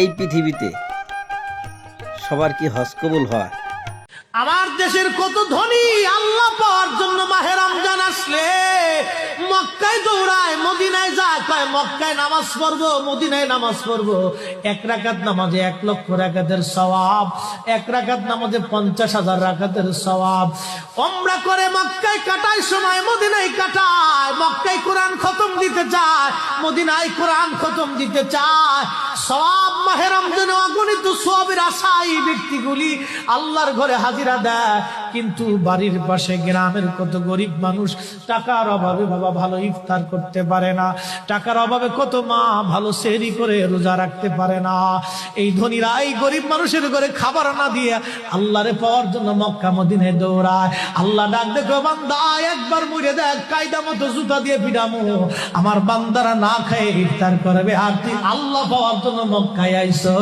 এই পৃথিবীতে সবার কি হজ কবুল হয়? আমার দেশের কত ধনী আল্লাহ পাওয়ার জন্য মাহে রমজান আসলে মক্কায় দৌড়ায়, মদিনায় যায়, কয় মক্কায় নামাজ পড়বো, মদিনায় নামাজ পড়বো। এক রাকাত নামাজে 1,00,000 রাকাতের সওয়াব, এক রাকাত নামাজে 50,000 রাকাতের সওয়াব। ওমরা করে মক্কায় কাটায় সময় মদিনায় কাটায়, মক্কায় কোরআন খতম দিতে চায়, মদিনায় কোরআন খতম দিতে চায়। সওয়াব মাহে রমজানে অগণিত সওয়াবের আশায় ব্যক্তিগুলি আল্লাহর ঘরে হাজিরা দেয়, কিন্তু বাড়ির পাশে গ্রামের কত গরিব মানুষ টাকার অভাবে বাবা ভালো ইফতার করতে পারে না, টাকার অভাবে কত মা ভালো সেহরি করে রোজা রাখতে পারে না। এই ধনীরা এই গরিব মানুষের ঘরে খাবার না দিয়ে আল্লাহরে পাওয়ার জন্য মক্কা মদিনায় দৌড়ায়। আল্লাহ ডাক দেখো, বান্দা একবার মরে দেখ, কায়দা মতো জুতা দিয়ে পিটামো, আমার বান্দারা না খেয়ে ইফতার করবে, আর তুই আল্লাহ পাওয়ার জন্য মক্কায় আইছো।